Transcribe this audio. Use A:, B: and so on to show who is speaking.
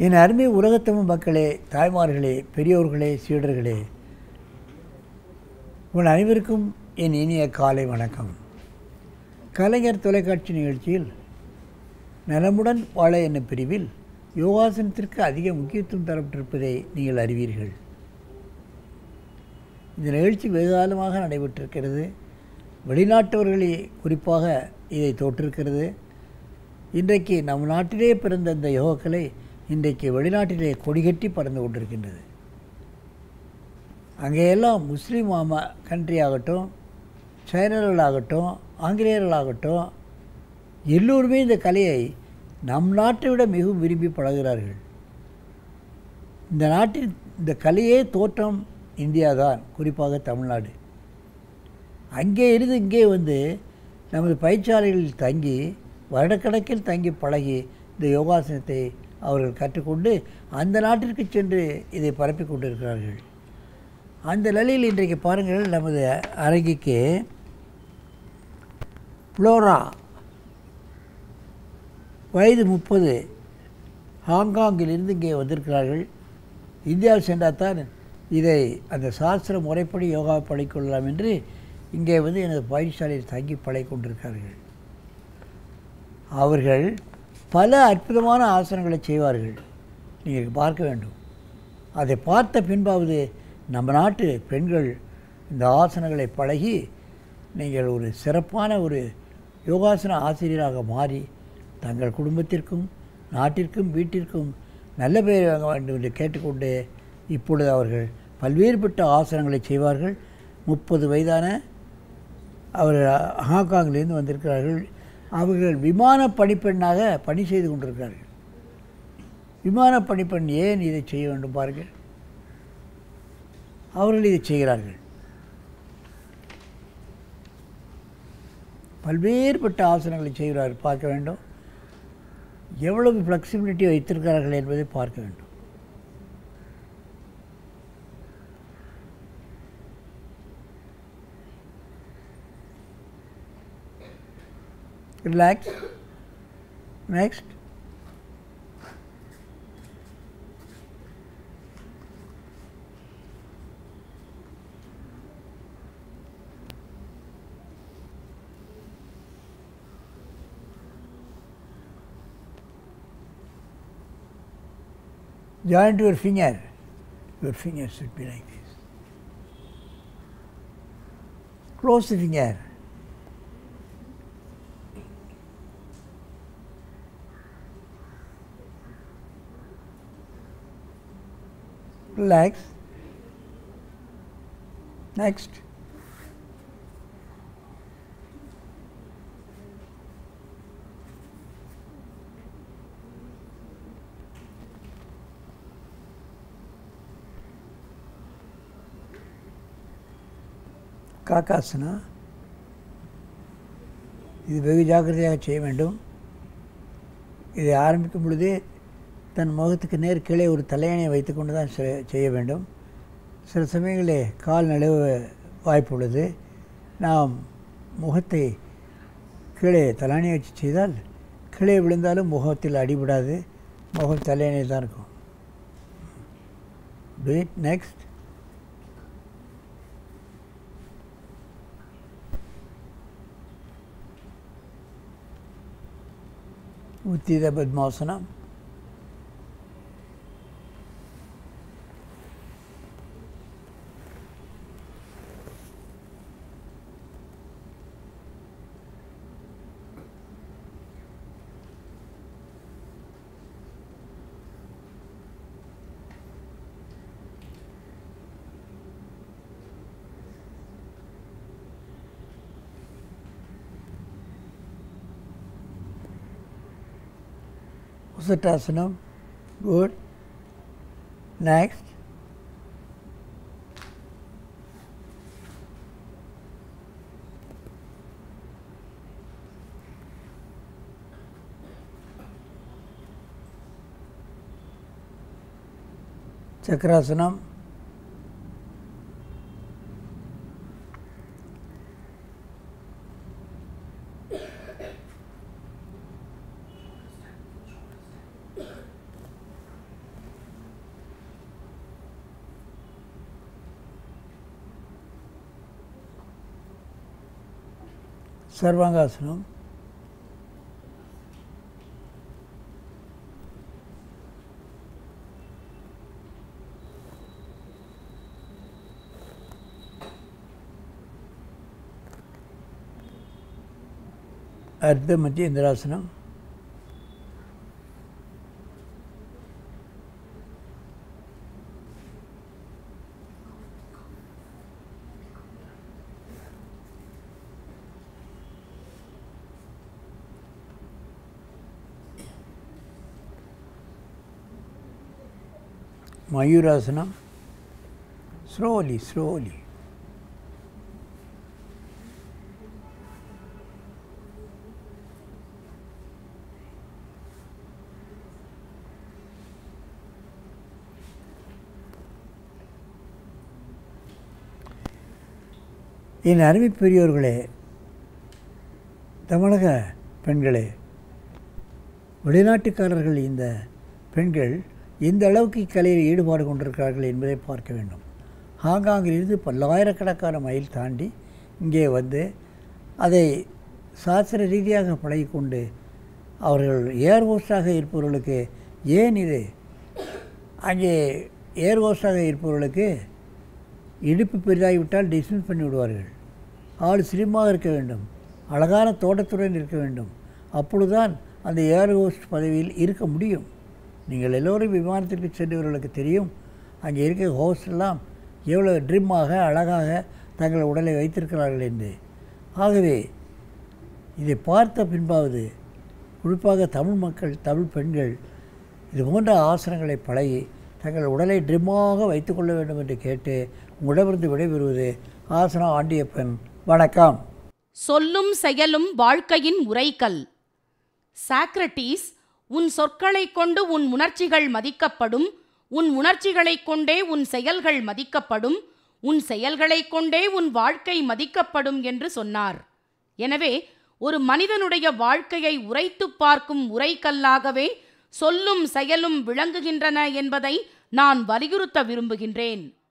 A: என் அருமை உலகத்தமிழ் மக்களே, தாய்மார்களே, பெரியோர்களே, சீடர்களே, உங்கள் அனைவருக்கும் என் இனிய காலை வணக்கம். கலைஞர் தொலைக்காட்சி நிகழ்ச்சியில் நலமுடன் வாழ என்னும் பிரிவில் யோகாசனத்திற்கு அதிக முக்கியத்துவம் தரப்பட்டிருப்பதை நீங்கள் அறிவீர்கள். இந்த நிகழ்ச்சி வெகுகாலமாக நடைபெற்றிருக்கிறது. வெளிநாட்டவர்களே குறிப்பாக இதை தோற்றிருக்கிறது. இன்றைக்கு நம் நாட்டிலே பிறந்த இந்த யோகக்கலை இன்றைக்கு வெளிநாட்டிலே கொடிகட்டி பறந்து கொண்டிருக்கின்றது. அங்கேயெல்லாம் முஸ்லீம் கண்ட்ரி ஆகட்டும், சைனர்களாகட்டும், ஆங்கிலேயர்களாகட்டும், எல்லோருமே இந்த கலையை நம் நாட்டை விட மிகவும் விரும்பி பழகிறார்கள். இந்த நாட்டின் இந்த கலையே தோற்றம் இந்தியா தான், குறிப்பாக தமிழ்நாடு. அங்கே இருந்து இங்கே வந்து நமது பயிற்சியாளர்களில் தங்கி வருடக்கணக்கில் தங்கி பழகி இந்த யோகாசனத்தை அவர்கள் கற்றுக்கொண்டு அந்த நாட்டிற்கு சென்று இதை பரப்பி கொண்டிருக்கிறார்கள். அந்த நிலையில் இன்றைக்கு பாருங்கள், நமது அரங்கிக்கு ஃப்ளோரா வயது 30 ஹாங்காங்கிலிருந்து இங்கே வந்திருக்கிறார்கள். இந்தியாவில் சென்றால் தான் இதை அந்த சாஸ்திர முறைப்படி யோகா பழகிக்கொள்ளலாம் என்று இங்கே வந்து எனது பயிற்சியாளரில் தங்கி பழகி கொண்டிருக்கிறார்கள். அவர்கள் பல அற்புதமான ஆசனங்களை செய்வார்கள். நீங்கள் பார்க்க வேண்டும். அதை பார்த்த பின்பாவது நம்ம நாட்டு பெண்கள் இந்த ஆசனங்களை பழகி நீங்கள் ஒரு சிறப்பான ஒரு யோகாசன ஆசிரியராக மாறி தங்கள் குடும்பத்திற்கும் நாட்டிற்கும் வீட்டிற்கும் நல்ல பெயர் வாங்க வேண்டும் என்று கேட்டுக்கொண்டு இப்பொழுது அவர்கள் பல்வேறுபட்ட ஆசனங்களை செய்வார்கள். 30 வயதான அவர்கள் ஹாங்காங்கிலிருந்து வந்திருக்கிறார்கள். அவர்கள் விமான பணிப்பெண்ணாக பணி செய்து கொண்டிருக்கிறார்கள். விமான பணிப்பெண் ஏன் இதை செய்ய வேண்டும் பாருங்கள். அவர்கள் இதை செய்கிறார்கள். பல்வேறுபட்ட ஆசனங்களை செய்கிறார்கள். பார்க்க வேண்டும். எவ்வளவு ஃப்ளெக்சிபிலிட்டி வைத்திருக்கிறார்கள் என்பதை பார்க்க வேண்டும். Relax. Next. Joint your finger. Your finger should be like this. Close the finger. Relax. Next. காக்காசனா. இது வெகு ஜாக்கிரதையாக செய்ய வேண்டும். இதை ஆரம்பிக்கும் பொழுதே தன் முகத்துக்கு நேர் கீழே ஒரு தலையணையை வைத்துக்கொண்டு தான் செய்ய வேண்டும். சில சமயங்களில் கால் நழுவ வாய்ப்பு உள்ளது. நாம் முகத்தை கீழே தலையணையை வச்சு செய்தால் கீழே விழுந்தாலும் முகத்தில் அடிபடாது. முகம் தலையணை தான் இருக்கும். Do it. Next. உத்தித பத்மாசனம். Usatasana. Good. Next. Chakrasanam. Sarvangasana. அர்த்த மத்தியேந்திராசனம். மயூராசனம். ஸ்லோலி. என் அருமை பெரியோர்களே, தமிழக பெண்களே, வெளிநாட்டுக்காரர்கள் இந்த பெண்கள் எந்த அளவுக்கு கலையில் ஈடுபாடு கொண்டிருக்கிறார்கள் என்பதை பார்க்க வேண்டும். ஹாங்காங்கிலிருந்து பல்லாயிரக்கணக்கான மைல் தாண்டி இங்கே வந்து அதை சாஸ்திர ரீதியாக பழகிக்கொண்டு அவர்கள் ஏர் ஹோஸ்டாக இருப்பவர்களுக்கு ஏன் இது அங்கே ஏர் ஹோஸ்டாக இருப்பவர்களுக்கு இடுப்பு பெரிதாகிவிட்டால் டிஸ்மிஸ் பண்ணி விடுவார்கள். ஆள் சிலிமாக இருக்க வேண்டும், அழகான தோட்டத்துடன் இருக்க வேண்டும். அப்பொழுதுதான் அந்த ஏர் ஹோஸ்ட் பதவியில் இருக்க முடியும். நீங்கள் எல்லோரும் விமானத்திற்கு சென்றவர்களுக்கு தெரியும், அங்கே இருக்க ஹோஸ்டெல்லாம் எவ்வளோ ட்ரிம்மாக அழகாக தங்கள் உடலை வைத்திருக்கிறார்கள் என்று. ஆகவே இதை பார்த்த பின்பாவது குறிப்பாக தமிழ் மக்கள், தமிழ் பெண்கள் இது போன்ற ஆசனங்களை பழகி தங்கள் உடலை ட்ரிம்மாக வைத்துக்கொள்ள வேண்டும் என்று கேட்டு உங்களிடமிருந்து விடைபெறுவது ஆசனா ஆண்டியப்பன். வணக்கம்.
B: சொல்லும் செயலும் வாழ்க்கையின் உரைக்கல். சாக்ரட்டீஸ், உன் சொற்களைக் கொண்டு உன் உணர்ச்சிகள் மதிக்கப்படும், உன் உணர்ச்சிகளைக் கொண்டே உன் செயல்கள் மதிக்கப்படும், உன் செயல்களைக் கொண்டே உன் வாழ்க்கை மதிக்கப்படும் என்று சொன்னார். எனவே ஒரு மனிதனுடைய வாழ்க்கையை உரைத்து பார்க்கும் உரைக்கல்லாகவே சொல்லும் செயலும் விளங்குகின்றன என்பதை நான் வலியுறுத்த விரும்புகின்றேன்.